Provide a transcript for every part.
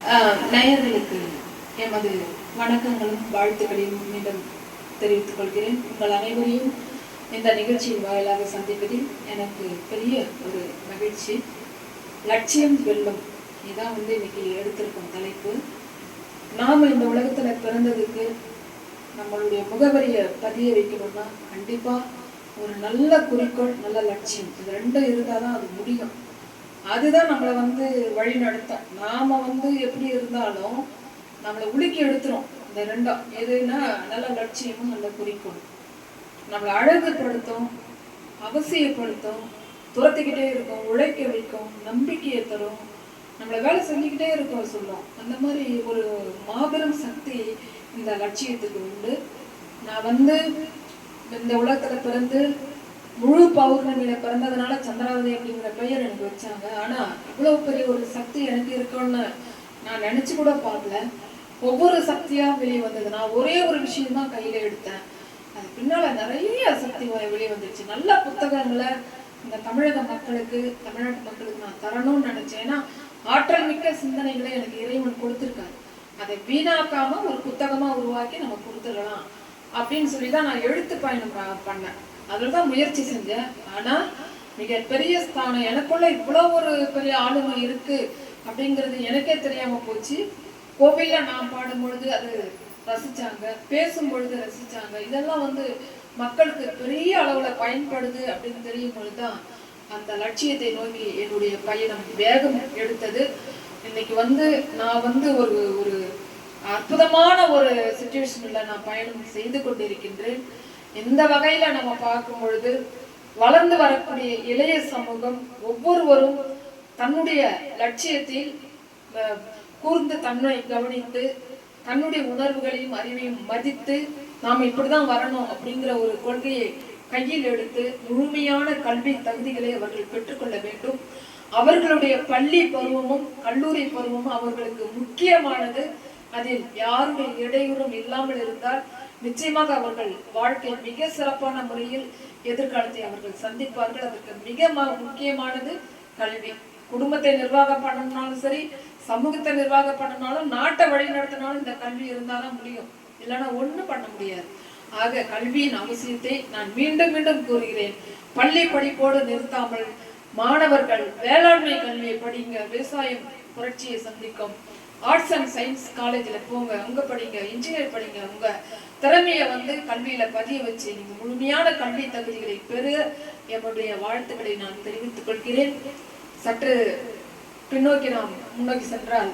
நேயர்களுக்கு எமது வணக்கங்களும் வாழ்த்துக்களையும் மீண்டும் தெரிவித்துக் கொள்கிறேன். உங்கள் அனைவரையும் இந்த நிகழ்ச்சியின் வாயிலாக சந்திப்பதில் எனக்கு பெரிய ஒரு மகிழ்ச்சி. லட்சியம் வெல்லும், இதான் இன்னைக்கு எடுத்திருக்கும் தலைப்பு. நாம் இந்த உலகத்தில் பிறந்ததுக்கு நம்மளுடைய முகவரியை பதிய வைக்கணும்னா கண்டிப்பாக ஒரு நல்ல குறிக்கோள், நல்ல லட்சியம், இது ரெண்டும் இருந்தால் தான் அது முடியும். அதுதான் நம்மளை வழி நடத்தும். நாம எப்படி இருந்தாலும் நம்மளை உலுக்கி எடுத்துரும். இந்த ரெண்டும் எதுனா நல்ல லட்சியமும் நல்ல குறிக்கோள் நம்மளை அழகுபடுத்தும், அவசியப்படுத்தும், துரத்திக்கிட்டே இருக்கும், உழைக்க வைக்கும், நம்பிக்கையை தரும், நம்மளை வேலை செஞ்சுக்கிட்டே இருக்கும் சொல்லும். அந்த மாதிரி ஒரு மாபெரும் சக்தி இந்த லட்சியத்துக்கு உண்டு. நான் இந்த உலகத்துல பிறந்து முழு பௌர்ணமியில பிறந்ததுனால சந்திராவதி அப்படிங்கிற பெயர் எனக்கு வச்சாங்க. ஆனா இவ்வளவு பெரிய ஒரு சக்தி எனக்கு இருக்குன்னு நான் நினைச்சு கூட பார்க்கல. ஒவ்வொரு சக்தியா வெளியே வந்தது. நான் ஒரே ஒரு விஷயம் தான் கையில எடுத்தேன். அது பின்னால நிறைய சக்தி வெளியே வந்துருச்சு. நல்ல புத்தகங்களை இந்த தமிழக மக்களுக்கு, தமிழ்நாட்டு மக்களுக்கு நான் தரணும்னு நினைச்சேன். ஏன்னா ஆற்றல் மிக்க சிந்தனைகளை எனக்கு இறைவன் கொடுத்துருக்காரு. அதை வீணாக்காம ஒரு புத்தகமா உருவாக்கி நம்ம கொடுத்துடலாம் அப்படின்னு சொல்லிதான் நான் எழுத்து பயணம் பண்ணேன். அதுதான் முயற்சி செஞ்சேன். ஆனா மிகப்பெரிய ஸ்தானம் எனக்குள்ள இவ்வளவு ஒரு பெரிய ஆளுமை இருக்கு அப்படிங்கிறது எனக்கே தெரியாம போச்சு. கோவில்ல நான் பாடும் பொழுது அது ரசிச்சாங்க, பேசும் பொழுது ரசிச்சாங்க. இதெல்லாம் மக்களுக்கு பெரிய அளவுல பயன்படுது அப்படின்னு தெரியும் பொழுதுதான் அந்த லட்சியத்தை நோக்கி என்னுடைய பயணம் வேகம் எடுத்தது. இன்னைக்கு நான் ஒரு ஒரு அற்புதமான ஒரு சிச்சுவேஷன்ல நான் பயணம் செய்து கொண்டிருக்கின்றேன். இந்த வகையில நம்ம பார்க்கும் பொழுது வளர்ந்து வரக்கூடிய இளைய சமூகம் ஒவ்வொருவரும் தன்னுடைய லட்சியத்தில் கூர்ந்து தன்னை கவனித்து தன்னுடைய உணர்வுகளையும் அறிவையும் மதித்து நாம் இப்படிதான் வரணும் அப்படிங்கிற ஒரு கொள்கையை கையில் எடுத்து முழுமையான கல்வி தகுதிகளை அவர்கள் பெற்றுக்கொள்ள வேண்டும். அவர்களுடைய பள்ளி பருவமும் கல்லூரி பருவமும் அவர்களுக்கு முக்கியமானது. அதில் யாருடைய இடையூறும் இல்லாமல் இருந்தால் நிச்சயமாக அவர்கள் வாழ்க்கை மிக சிறப்பான முறையில் எதிர்காலத்தை அவர்கள் சந்திப்பார்கள். அதற்கு மிக முக்கியமானது கல்வி. குடும்பத்தை நிர்வாகம் பண்ணனாலும் சரி, சமூகத்தை நிர்வாகம் பண்ணனாலும், நாட்டை வழி நடத்தினாலும் இந்த கல்வி இருந்தாலும் முடியும். இல்லைன்னா ஒண்ணும் பண்ண முடியாது. ஆக கல்வியின் அவசியத்தை நான் மீண்டும் மீண்டும் கூறுகிறேன். பள்ளி படிப்போடு நிறுத்தாமல் மாணவர்கள் வேளாண்மை கல்வியை படிங்க, விவசாயம் புரட்சியை சந்திக்கும். ஆர்ட்ஸ் அண்ட் சயின்ஸ் காலேஜ்ல போங்க, அங்க படிங்க, இன்ஜினியர் படிங்க. உங்க திறமைய கல்வியில பதிய வச்சு நீங்க முழுமையான கல்வி தகுதிகளை பெற என்னுடைய வாழ்த்துக்களை நான் தெரிவித்துக் கொள்கிறேன். சற்று பின்னோக்கி நாம் முன்னோக்கி சென்றால்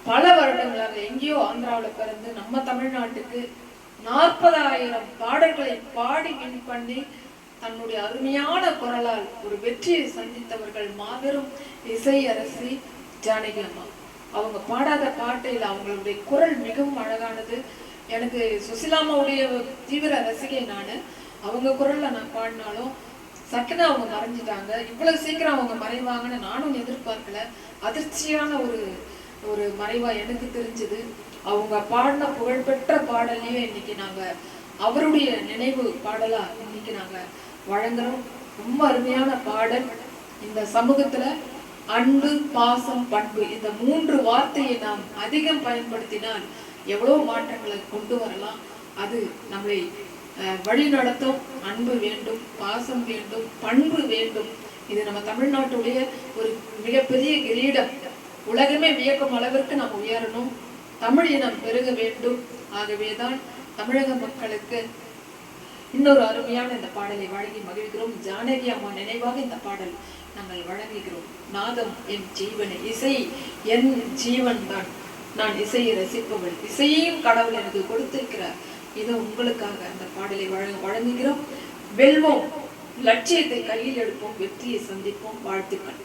பல வருடங்களாக எங்கேயோ ஆந்திராவில் பிறந்து நம்ம தமிழ்நாட்டுக்கு 40,000 பாடல்களை பாடி வின் பண்ணி தன்னுடைய அருமையான குரலால் ஒரு வெற்றியை சந்தித்தவர்கள் மாபெரும் இசை அரசி ஜானகி அம்மா. அவங்க பாடாத பாட்டையில் அவங்களுடைய குரல் மிகவும் அழகானது. எனக்கு சுசிலாமாவுடைய தீவிர ரசிகை நான். அவங்க குரல்ல நான் பாடினாலும் சட்டுன்னு அவங்க மறைஞ்சிட்டாங்க. இவ்வளவு சீக்கிரம் அவங்க மறைவாங்கன்னு நானும் எதிர்பார்க்கல. அதிர்ச்சியான ஒரு ஒரு மறைவா எனக்கு தெரிஞ்சது. அவங்க பாடின புகழ்பெற்ற பாடலையே இன்னைக்கு நாங்க அவருடைய நினைவு பாடலா இன்னைக்கு நாங்க வழங்குறோம். ரொம்ப அருமையான பாடல். இந்த சமூகத்துல அன்பு, பாசம், பண்பு இந்த 3 வார்த்தையை நாம் அதிகம் பயன்படுத்தினால் எவ்வளவு மாற்றங்களை கொண்டு வரலாம். அது நம்மளை வழி நடத்தும். அன்பு வேண்டும், பாசம் வேண்டும், பண்பு வேண்டும். இது நம்ம தமிழ்நாட்டுடைய ஒரு மிகப்பெரிய கிரீடம். உலகமே வியக்கும் அளவிற்கு நாம் உயரணும். தமிழ் இனம் பெருக வேண்டும். ஆகவேதான் தமிழக மக்களுக்கு இன்னொரு அருமையான இந்த பாடலை வழங்கி மகிழ்கிறோம். ஜானகி அம்மா நினைவாக இந்த பாடல் நாங்கள் வழங்குகிறோம். நாதம் என் ஜீவனை, இசை என் ஜீவன் தான், நான் இசையை ரசிப்பவள், இசையையும் கடவுள் எனக்கு கொடுத்திருக்கிறார். இது உங்களுக்காக அந்த பாடலை வழங்குகிறோம். வெல்வோம், லட்சியத்தை கையில் எடுப்போம், வெற்றியை சந்திப்போம். வாழ்த்துக்கள்.